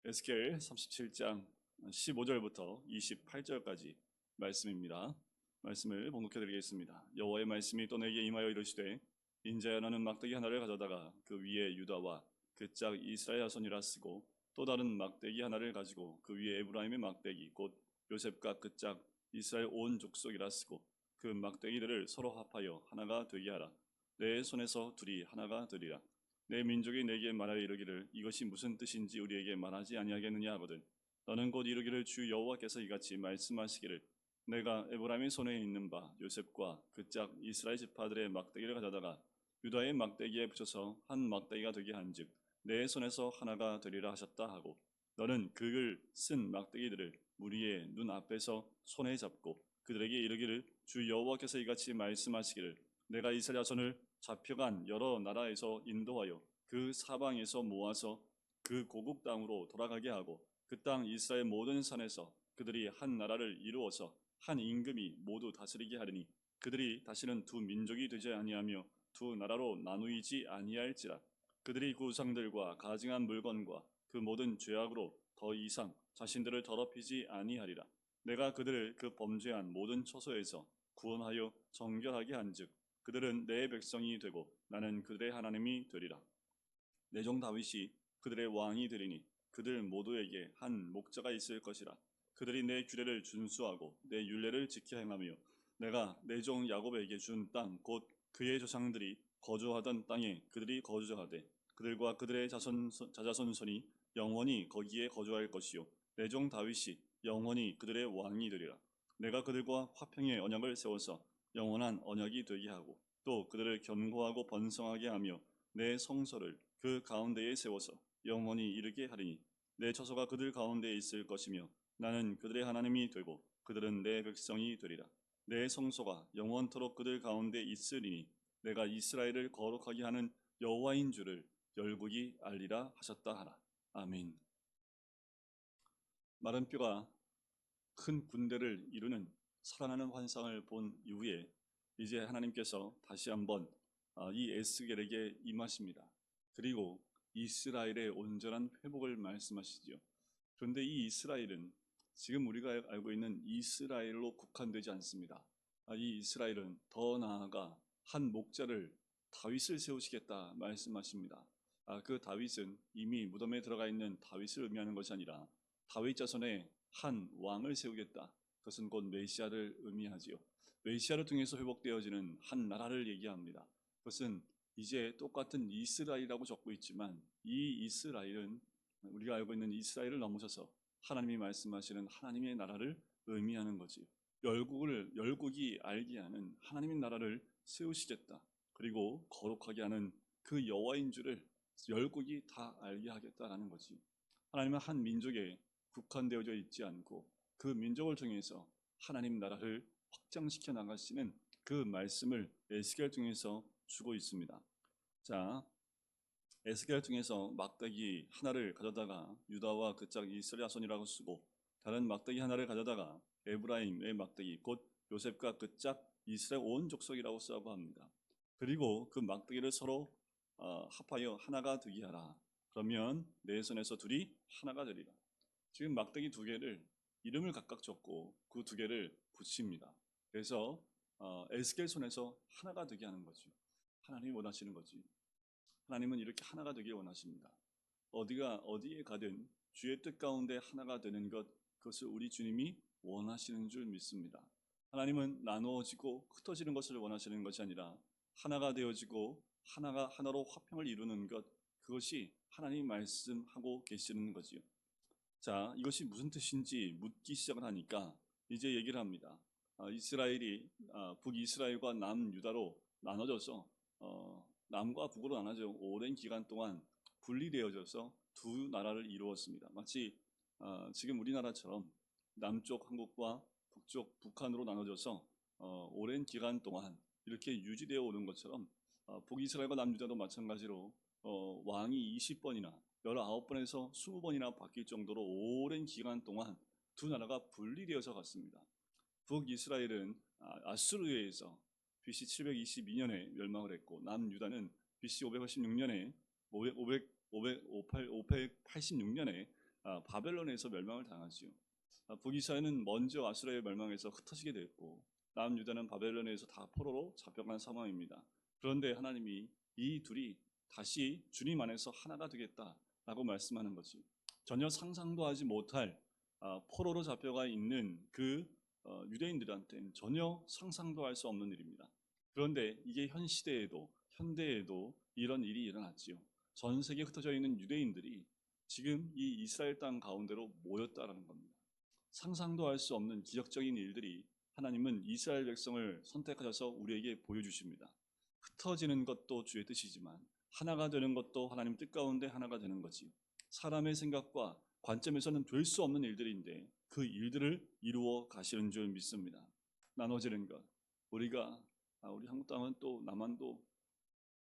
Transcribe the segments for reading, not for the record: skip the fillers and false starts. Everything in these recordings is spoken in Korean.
에스겔 37장 15절부터 28절까지 말씀입니다. 말씀을 봉독해 드리겠습니다. 여호와의 말씀이 또 내게 임하여 이르시되, 인자여, 너는 막대기 하나를 가져다가 그 위에 유다와 그 짝 이스라엘 자손이라 쓰고, 또 다른 막대기 하나를 가지고 그 위에 에브라임의 막대기 곧 요셉과 그 짝 이스라엘 온 족속이라 쓰고, 그 막대기들을 서로 합하여 하나가 되게 하라. 내 손에서 둘이 하나가 되리라. 내 민족이 내게 말하여 이르기를, 이것이 무슨 뜻인지 우리에게 말하지 아니하겠느냐 하거든, 너는 곧 이르기를, 주 여호와께서 이같이 말씀하시기를, 내가 에브라임의 손에 있는 바 요셉과 그 짝 이스라엘 지파들의 막대기를 가져다가 유다의 막대기에 붙여서 한 막대기가 되게 한즉 내 손에서 하나가 되리라 하셨다 하고, 너는 그를 쓴 막대기들을 무리의 눈 앞에서 손에 잡고 그들에게 이르기를, 주 여호와께서 이같이 말씀하시기를, 내가 이스라엘 자손을 잡혀간 여러 나라에서 인도하여 그 사방에서 모아서 그 고국 땅으로 돌아가게 하고, 그 땅 이스라엘 모든 산에서 그들이 한 나라를 이루어서 한 임금이 모두 다스리게 하리니, 그들이 다시는 두 민족이 되지 아니하며 두 나라로 나누이지 아니할지라. 그들이 그 우상들과 가증한 물건과 그 모든 죄악으로 더 이상 자신들을 더럽히지 아니하리라. 내가 그들을 그 범죄한 모든 처소에서 구원하여 정결하게 한즉 그들은 내 백성이 되고 나는 그들의 하나님이 되리라. 내 종 다윗이 그들의 왕이 되리니 그들 모두에게 한 목자가 있을 것이라. 그들이 내 규례를 준수하고 내 율례를 지켜 행하며 내가 내 종 야곱에게 준 땅 곧 그의 조상들이 거주하던 땅에 그들이 거주하되, 그들과 그들의 자자손손이 영원히 거기에 거주할 것이요, 내 종 다윗이 영원히 그들의 왕이 되리라. 내가 그들과 화평의 언약을 세워서 영원한 언약이 되게 하고, 또 그들을 견고하고 번성하게 하며 내 성소를 그 가운데에 세워서 영원히 이르게 하리니, 내 처소가 그들 가운데에 있을 것이며 나는 그들의 하나님이 되고 그들은 내 백성이 되리라. 내 성소가 영원토록 그들 가운데 있으리니 내가 이스라엘을 거룩하게 하는 여호와인 줄을 열국이 알리라 하셨다 하라. 아멘. 마른 뼈가 큰 군대를 이루는 살아나는 환상을 본 이후에 이제 하나님께서 다시 한번 이 에스겔에게 임하십니다. 그리고 이스라엘의 온전한 회복을 말씀하시지요. 그런데 이 이스라엘은 지금 우리가 알고 있는 이스라엘로 국한되지 않습니다. 이 이스라엘은 더 나아가 한 목자를, 다윗을 세우시겠다 말씀하십니다. 그 다윗은 이미 무덤에 들어가 있는 다윗을 의미하는 것이 아니라 다윗 자손의 한 왕을 세우겠다. 그것은 곧 메시아를 의미하지요. 메시아를 통해서 회복되어지는 한 나라를 얘기합니다. 그것은 이제 똑같은 이스라엘이라고 적고 있지만 이 이스라엘은 우리가 알고 있는 이스라엘을 넘어서서 하나님이 말씀하시는 하나님의 나라를 의미하는 거지요. 열국이 알게 하는 하나님의 나라를 세우시겠다. 그리고 거룩하게 하는 그 여호와인 줄을 열국이 다 알게 하겠다라는 거지요. 하나님은 한 민족에 국한되어져 있지 않고 그 민족을 통해서 하나님 나라를 확장시켜 나가시는 그 말씀을 에스겔 통해서 주고 있습니다. 자, 에스겔 통해서 막대기 하나를 가져다가 유다와 그 짝 이스라엘 자손이라고 쓰고, 다른 막대기 하나를 가져다가 에브라임의 막대기 곧 요셉과 그 짝 이스라엘 온 족속이라고 쓰라고 합니다. 그리고 그 막대기를 서로 합하여 하나가 되게 하라. 그러면 내 손에서 둘이 하나가 되리라. 지금 막대기 두 개를 이름을 각각 적고 그 두 개를 붙입니다. 그래서 에스겔 손에서 하나가 되게 하는 거죠. 하나님이 원하시는 거지. 하나님은 이렇게 하나가 되길 원하십니다. 어디에 가든 주의 뜻 가운데 하나가 되는 것, 그것을 우리 주님이 원하시는 줄 믿습니다. 하나님은 나누어지고 흩어지는 것을 원하시는 것이 아니라 하나가 되어지고 하나로 화평을 이루는 것, 그것이 하나님이 말씀하고 계시는 거지요. 자, 이것이 무슨 뜻인지 묻기 시작을 하니까 이제 얘기를 합니다. 이스라엘이 북이스라엘과 남유다로 나눠져서 남과 북으로 나눠져 오랜 기간 동안 분리되어져서 두 나라를 이루었습니다. 마치 지금 우리나라처럼 남쪽 한국과 북쪽 북한으로 나눠져서 오랜 기간 동안 이렇게 유지되어 오는 것처럼 북이스라엘과 남유다도 마찬가지로 왕이 20번이나 19번에서 20번이나 바뀔 정도로 오랜 기간 동안 두 나라가 분리되어서 갔습니다. 북이스라엘은 아수르에 의해서 BC 722년에 멸망을 했고, 남유다는 BC 586년에 586년에 바벨론에서 멸망을 당하지요. 북이스라엘은 먼저 아수르에 멸망해서 흩어지게 됐고 남유다는 바벨론에서 다 포로로 잡혀간 상황입니다. 그런데 하나님이 이 둘이 다시 주님 안에서 하나가 되겠다라고 말씀하는 거지. 전혀 상상도 하지 못할 포로로 잡혀가 있는 그 유대인들한테는 전혀 상상도 할 수 없는 일입니다. 그런데 이게 현 시대에도 현대에도 이런 일이 일어났지요. 전 세계에 흩어져 있는 유대인들이 지금 이 이스라엘 땅 가운데로 모였다라는 겁니다. 상상도 할 수 없는 기적적인 일들이 하나님은 이스라엘 백성을 선택하셔서 우리에게 보여주십니다. 흩어지는 것도 주의 뜻이지만 하나가 되는 것도 하나님 뜻 가운데 하나가 되는 거지. 사람의 생각과 관점에서는 될 수 없는 일들인데 그 일들을 이루어 가시는 줄 믿습니다. 나눠지는 것. 우리 한국 땅은 또 남한도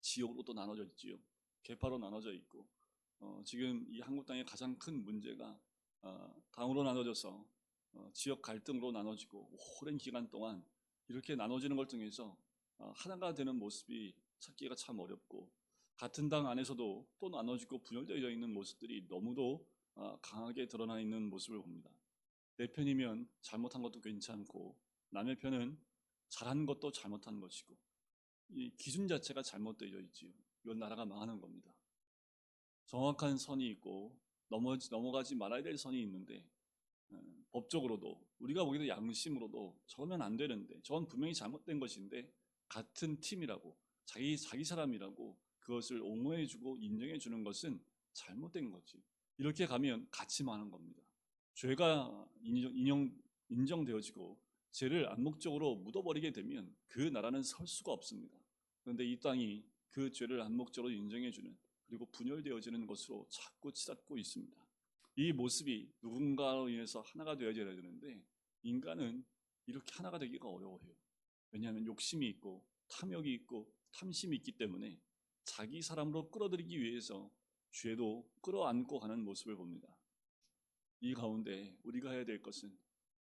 지역으로 또 나눠져 있지요. 계파로 나눠져 있고 지금 이 한국 땅의 가장 큰 문제가 당으로 나눠져서 지역 갈등으로 나눠지고 오랜 기간 동안 이렇게 나눠지는 걸 통해서 하나가 되는 모습이 찾기가 참 어렵고 같은 당 안에서도 또 나눠지고 분열되어 있는 모습들이 너무도 강하게 드러나 있는 모습을 봅니다. 내 편이면 잘못한 것도 괜찮고 남의 편은 잘한 것도 잘못한 것이고 이 기준 자체가 잘못되어 있지요. 이건 나라가 망하는 겁니다. 정확한 선이 있고 넘어가지 말아야 될 선이 있는데 법적으로도 우리가 보기에도 양심으로도 저러면 안 되는데 저건 분명히 잘못된 것인데 같은 팀이라고 자기 사람이라고 그것을 옹호해주고 인정해주는 것은 잘못된 거지. 이렇게 가면 같이 망하는 겁니다. 죄가 인정되어지고 죄를 암묵적으로 묻어버리게 되면 그 나라는 설 수가 없습니다. 그런데 이 땅이 그 죄를 암묵적으로 인정해주는 그리고 분열되어지는 것으로 자꾸 치닫고 있습니다. 이 모습이 누군가로 인해서 하나가 되어져야 되는데 인간은 이렇게 하나가 되기가 어려워해요. 왜냐하면 욕심이 있고 탐욕이 있고 탐심이 있기 때문에 자기 사람으로 끌어들이기 위해서 죄도 끌어안고 가는 모습을 봅니다. 이 가운데 우리가 해야 될 것은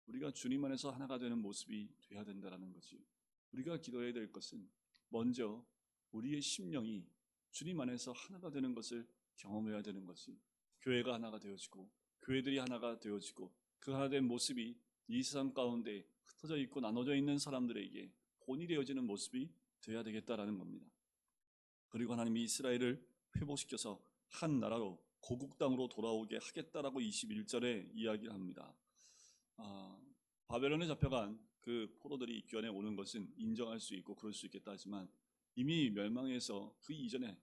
우리가 주님 안에서 하나가 되는 모습이 돼야 된다는 거지. 우리가 기도해야 될 것은 먼저 우리의 심령이 주님 안에서 하나가 되는 것을 경험해야 되는 것이 교회가 하나가 되어지고 교회들이 하나가 되어지고 그 하나 된 모습이 이 세상 가운데 흩어져 있고 나눠져 있는 사람들에게 본이 되어지는 모습이 되어야 되겠다라는 겁니다. 그리고 하나님이 이스라엘을 회복시켜서 한 나라로 고국 땅으로 돌아오게 하겠다라고 21절에 이야기를 합니다. 바벨론에 잡혀간 그 포로들이 귀환에 오는 것은 인정할 수 있고 그럴 수 있겠다 하지만 이미 멸망해서 그 이전에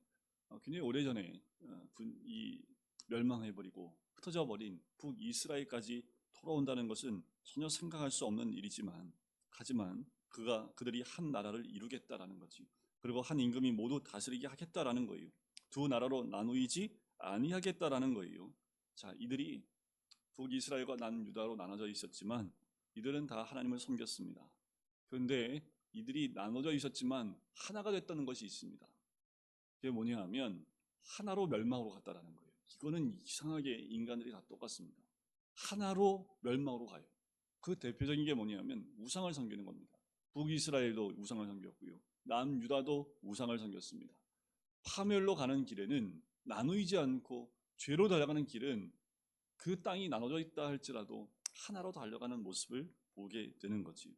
굉장히 오래전에 이 멸망해버리고 흩어져 버린 북이스라엘까지 돌아온다는 것은 전혀 생각할 수 없는 일이지만 하지만 그들이 한 나라를 이루겠다라는 거지. 그리고 한 임금이 모두 다스리게 하겠다라는 거예요. 두 나라로 나누이지 아니하겠다라는 거예요. 자, 이들이 북이스라엘과 남유다로 나눠져 있었지만 이들은 다 하나님을 섬겼습니다. 그런데 이들이 나눠져 있었지만 하나가 됐다는 것이 있습니다. 그게 뭐냐 하면 하나로 멸망으로 갔다라는 거예요. 이거는 이상하게 인간들이 다 똑같습니다. 하나로 멸망으로 가요. 그 대표적인 게 뭐냐면 우상을 섬기는 겁니다. 북이스라엘도 우상을 섬겼고요. 남유다도 우상을 섬겼습니다. 파멸로 가는 길에는 나누이지 않고 죄로 달려가는 길은 그 땅이 나눠져 있다 할지라도 하나로 달려가는 모습을 보게 되는 거지.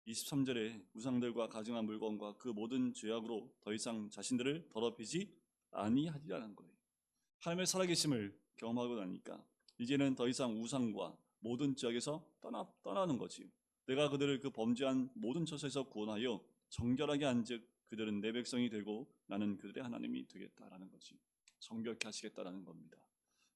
23절에 우상들과 가증한 물건과 그 모든 죄악으로 더 이상 자신들을 더럽히지 아니하리라는 거예요. 하나님의 살아계심을 경험하고 나니까 이제는 더 이상 우상과 모든 죄악에서 떠나는 거지. 내가 그들을 그 범죄한 모든 처소에서 구원하여 정결하게 한즉 그들은 내 백성이 되고 나는 그들의 하나님이 되겠다라는 거지. 정결케 하시겠다라는 겁니다.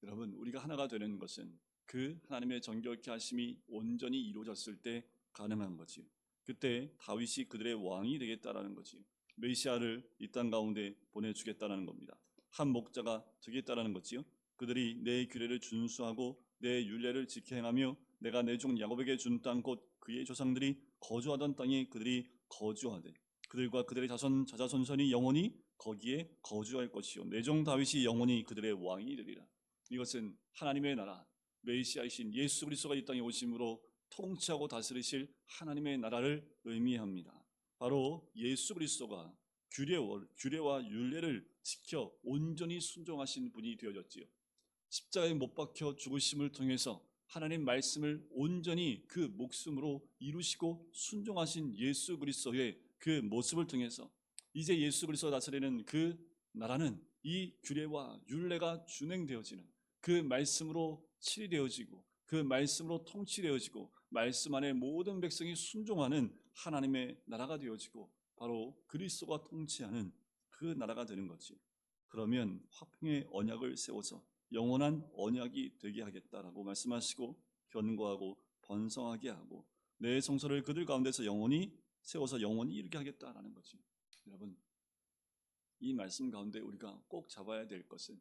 여러분, 우리가 하나가 되는 것은 그 하나님의 정결케 하심이 온전히 이루어졌을 때 가능한 거지. 그때 다윗이 그들의 왕이 되겠다라는 거지. 메시아를 이 땅 가운데 보내주겠다라는 겁니다. 한 목자가 되겠다라는 거지요. 그들이 내 규례를 준수하고 내 율례를 지켜 행하며 내가 내 종 야곱에게 준 땅 곧 그의 조상들이 거주하던 땅에 그들이 거주하되 그들과 그들의 자자손손이 영원히 거기에 거주할 것이요 내 종 다윗이 영원히 그들의 왕이 되리라. 이것은 하나님의 나라 메시아이신 예수 그리스도가 이 땅에 오심으로 통치하고 다스리실 하나님의 나라를 의미합니다. 바로 예수 그리스도가 규례와 율례를 지켜 온전히 순종하신 분이 되어졌지요. 십자가에 못 박혀 죽으심을 통해서 하나님 말씀을 온전히 그 목숨으로 이루시고 순종하신 예수 그리스도의 그 모습을 통해서 이제 예수 그리스도 다스리는 그 나라는 이 규례와 율례가 준행되어지는 그 말씀으로 치리되어지고 그 말씀으로 통치되어지고 말씀 안에 모든 백성이 순종하는 하나님의 나라가 되어지고 바로 그리스도가 통치하는 그 나라가 되는 거지. 그러면 화평의 언약을 세워서 영원한 언약이 되게 하겠다라고 말씀하시고 견고하고 번성하게 하고 내 성소를 그들 가운데서 영원히 세워서 영원히 이루게 하겠다라는 거지. 여러분, 이 말씀 가운데 우리가 꼭 잡아야 될 것은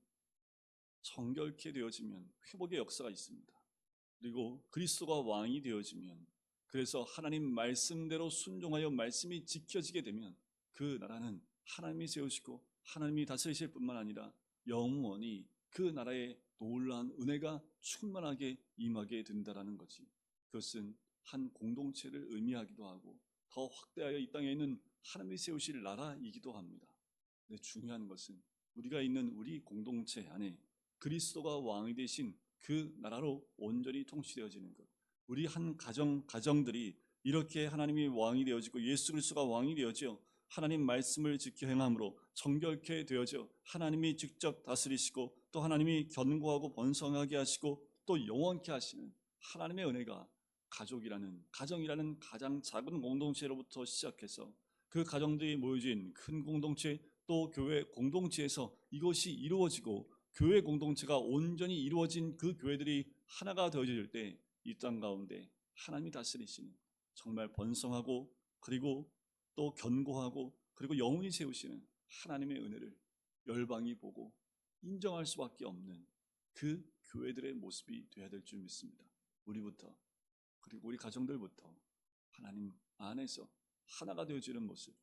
정결케 되어지면 회복의 역사가 있습니다. 그리고 그리스도가 왕이 되어지면, 그래서 하나님 말씀대로 순종하여 말씀이 지켜지게 되면 그 나라는 하나님이 세우시고 하나님이 다스리실 뿐만 아니라 영원히 그 나라에 놀라운 은혜가 충만하게 임하게 된다라는 거지. 그것은 한 공동체를 의미하기도 하고 더 확대하여 이 땅에 있는 하나님이 세우실 나라이기도 합니다. 근데 중요한 것은 우리가 있는 우리 공동체 안에 그리스도가 왕이 되신 그 나라로 온전히 통치되어지는 것. 우리 한 가정들이 이렇게 하나님이 왕이 되어지고 예수 그리스도가 왕이 되어져 하나님 말씀을 지켜 행함으로 정결케 되어져 하나님이 직접 다스리시고 또 하나님이 견고하고 번성하게 하시고 또 영원케 하시는 하나님의 은혜가 가정이라는 가장 작은 공동체로부터 시작해서 그 가정들이 모여진 큰 공동체 또 교회 공동체에서 이것이 이루어지고 교회 공동체가 온전히 이루어진 그 교회들이 하나가 되어질 때 이 땅 가운데 하나님이 다스리시는 정말 번성하고 그리고 또 견고하고 그리고 영원히 세우시는 하나님의 은혜를 열방이 보고 인정할 수밖에 없는 그 교회들의 모습이 되어야 될 줄 믿습니다. 우리부터 그리고 우리 가정들부터 하나님 안에서 하나가 되어지는 모습,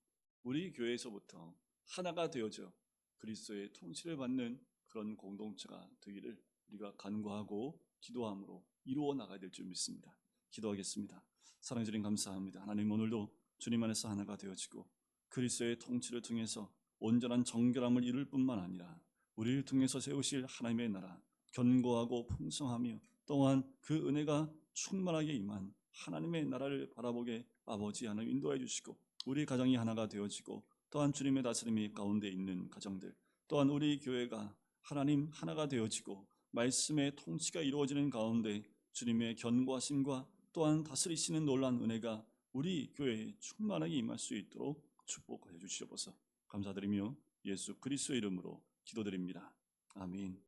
우리 교회에서부터 하나가 되어져 그리스도의 통치를 받는 그런 공동체가 되기를 우리가 간구하고 기도함으로 이루어 나가야 될 줄 믿습니다. 기도하겠습니다. 사랑해 주님 감사합니다. 하나님, 오늘도 주님 안에서 하나가 되어지고 그리스도의 통치를 통해서 온전한 정결함을 이룰 뿐만 아니라 우리를 통해서 세우실 하나님의 나라, 견고하고 풍성하며 또한 그 은혜가 충만하게 임한 하나님의 나라를 바라보게 아버지 하나님 인도해 주시고 우리 가정이 하나가 되어지고 또한 주님의 다스림이 가운데 있는 가정들, 또한 우리 교회가 하나님 하나가 되어지고 말씀의 통치가 이루어지는 가운데 주님의 견고하심과 또한 다스리시는 놀라운 은혜가 우리 교회에 충만하게 임할 수 있도록 축복해 주시옵소서. 감사드리며 예수 그리스도의 이름으로 기도드립니다. 아멘.